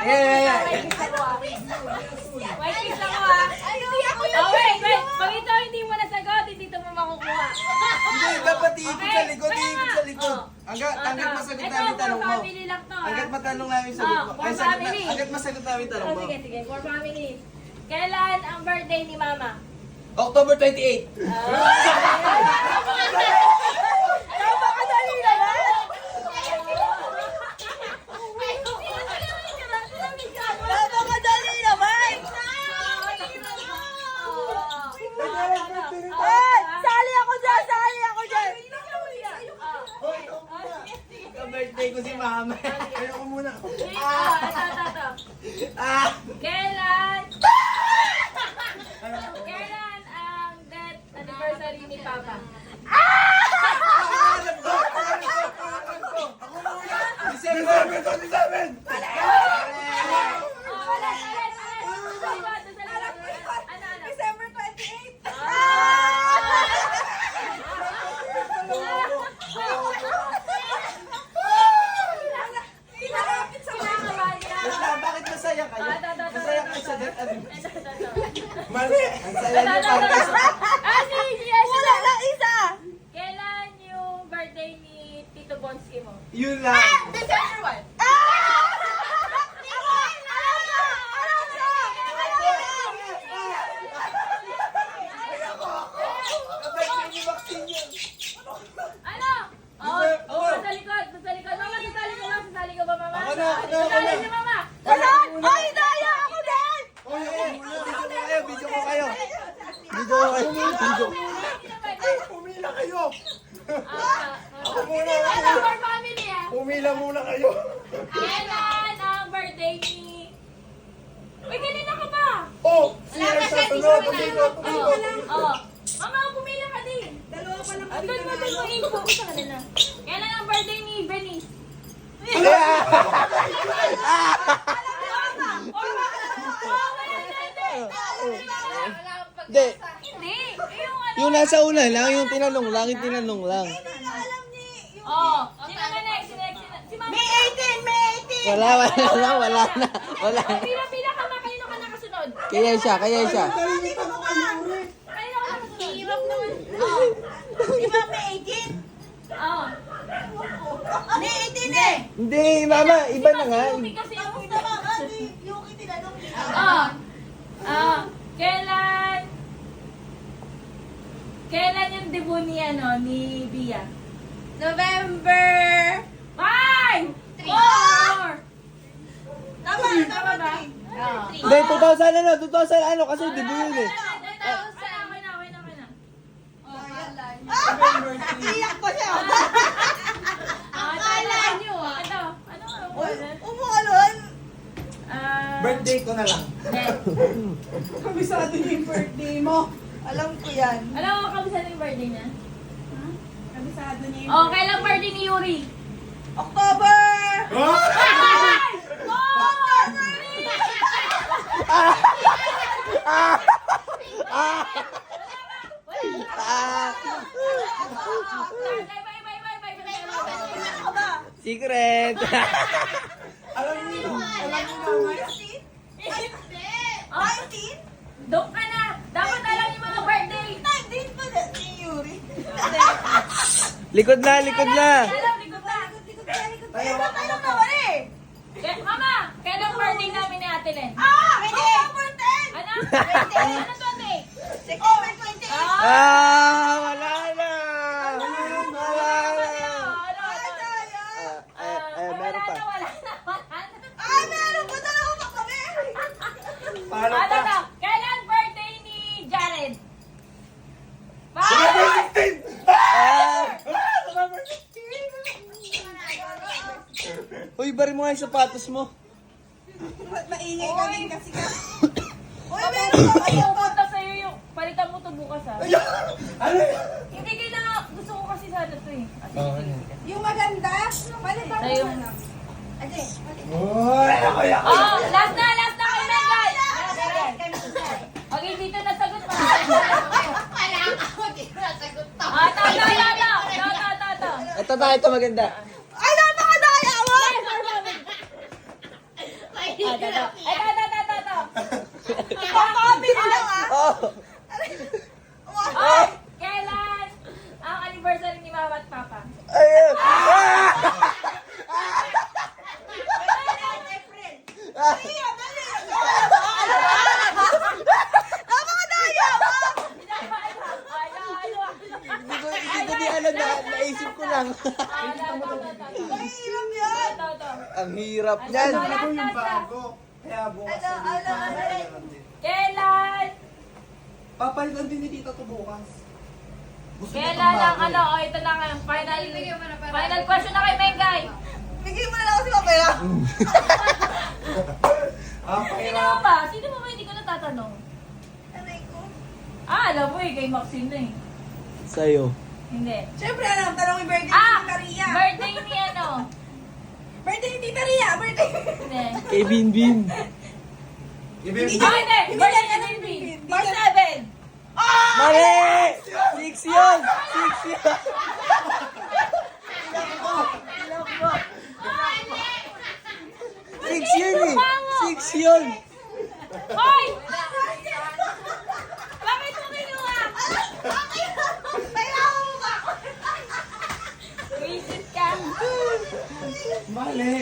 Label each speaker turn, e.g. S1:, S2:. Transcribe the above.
S1: White kiss ako ah. White kiss ako ah. Oh, wait. Pag ito hindi mo nasagot, hindi ito mo makukuha.
S2: Hindi, dapat iikot sa likod, iikot sa likod. Hanggat masagot namin tanong mo.
S1: Ito, for family lang to ah.
S2: Hanggat matanong namin sagot mo.
S1: For family.
S2: Hanggat masagot namin tanong mo.
S1: Sige, for family. Kailan ang birthday ni Mama?
S2: October 28.
S3: Napakadali naman! Napakadali naman! Ay! Sali ako dyan! Sali ako dyan!
S2: Birthday ko si Mama. Ayoko muna.
S1: Ito. Kailan ang death anniversary ni Papa?
S2: December 27!
S3: December 28!
S2: Bakit masaya kayo? Masaya kayo sa death anniversary. Mali! Ang saya niyo para sa...
S3: Wala na isa!
S1: Kailan yung birthday ni Tito Bonsky mo?
S2: Yun lang.
S3: December 1!
S2: Birthday ni Maxine yun.
S1: Ano? Sa likod. Mama, sasali ka ba, Mama?
S2: Ako na.
S1: Sasali si Mama.
S3: Ganon! Ay, daya ako din!
S2: Video ko kayo. Video ko kayo.
S4: Pumila kayo!
S1: Ako muna. Ito, for family ah.
S4: Pumila muna kayo!
S1: Kailan ang birthday ni... Uy, kanina ka ba?
S4: Oh! Siya sa tunod! Pumila!
S1: Mama, pumila ka din. Dalawa pa lang kami na mo info ko sa kanila. Kailan ang birthday ni Venice?
S2: Hindi.
S1: Hindi. Yung ano.
S2: Yung nasa una lang, yung tinanong lang.
S1: Sino na next? Si Mama.
S3: May 18! May 18!
S2: Wala na.
S1: Pila ka ma. Kanino ka nakasunod?
S2: Kaya siya.
S1: Kanino ka nakasunod?
S3: Hirap naman. Di ba may 18?
S1: Oo.
S3: May 18 eh!
S2: Hindi, Mama. Iba na nga.
S1: Kasi kasi yung...
S3: Yung itinanong niya.
S1: Kailan yung debut ni Bia?
S3: November
S1: 5!
S3: 3.
S1: 4!
S3: Tama ba?
S2: Hindi, 2000 kasi debut yun eh.
S1: Okay na.
S3: Iyak pa siya.
S1: Akala nyo ah. Ano?
S3: Umualon.
S2: Birthday ko na lang.
S3: Kabisado niya yung birthday mo. Alam ko yan.
S1: Alam mo, kabisado yung birthday niya?
S3: Kabisado niya
S1: Oh, kailan birthday ni Yuri?
S3: October!
S2: Secret.
S4: Alam niyo naman.
S3: 19?
S1: Doon ka na! Dapat alam yung mga birthday!
S3: 19 pa na ni Yuri.
S2: Likod na.
S1: Alam, likod na!
S3: Tayo naman eh!
S1: Mama, kailan birthday namin ni Ate Len?
S3: October 10!
S1: Ano?
S3: 20.
S1: Ano to, Ate?
S3: October 28!
S2: Wala na. Meron pa.
S1: Wala na.
S3: Ay, meron pa talaga pa kami!
S4: Paano
S1: Ano
S4: pa?
S1: to? Kailan birthday ni Jared?
S2: Uy, bari mo nga yung sapatos mo.
S3: Maingay kami kasi ka. Uy,
S1: Meron
S3: meron pa kayo pa!
S1: pupunta sa'yo yung palitan mo to bukas ha.
S4: Ano yun?
S1: Hindi kailangan, gusto ko kasi sana to eh.
S3: Yung maganda? Palitan mo
S1: Sa'yo.
S3: na lang. Ate,
S4: Uy, ako yan.
S1: Oh, last na kami na guys! Okay, dito nasagot pa.
S3: Wala ako, di ko nasagot to.
S1: Ito.
S2: Ito maganda.
S3: Ay, napakadaya mo!
S1: Ay, Ito.
S3: Ipapamit lang ah.
S2: Oh!
S1: Oy, kailan ang anniversary ni Mama at Papa?
S2: Ayun!
S3: April. Dali, dali. Napakadaya mo.
S2: Hindi ko di alam na naisip ko lang.
S3: Mahirap yan.
S2: Ang hirap niyan.
S4: Ito yung bago. Kaya bukas.
S1: Kailan?
S4: Papalitan din ni Tita to bukas. Gusto niya
S1: Kailan
S4: itong
S1: ang
S4: bago.
S1: ano? O, ito na nga. Final question na kay Mengay.
S3: Bigyan mo na lang ako si Papela.
S4: Ang
S1: Sino
S4: pahirap.
S1: mo ba? Sino mo ba hindi ko natatanong?
S3: Aray ko.
S1: Alam mo kay Maxine na
S2: Sa'yo.
S1: Hindi.
S3: Siyempre, alam, tanong yung birthday ni Tita Ria.
S1: Birthday ni ano?
S3: Birthday ni Tita Ria, birthday.
S1: Hindi.
S2: Kay Binbin.
S4: Ibig
S1: Ah, hindi! Birthday ni Binbin! March 7!
S2: Mali! 6 yun! 6 yun! 6 yun eh! 6 yun!
S1: Hoy! Bakit mo kinuha?
S3: Kailangan mo ba ako?
S1: Visit ka!
S4: Mali.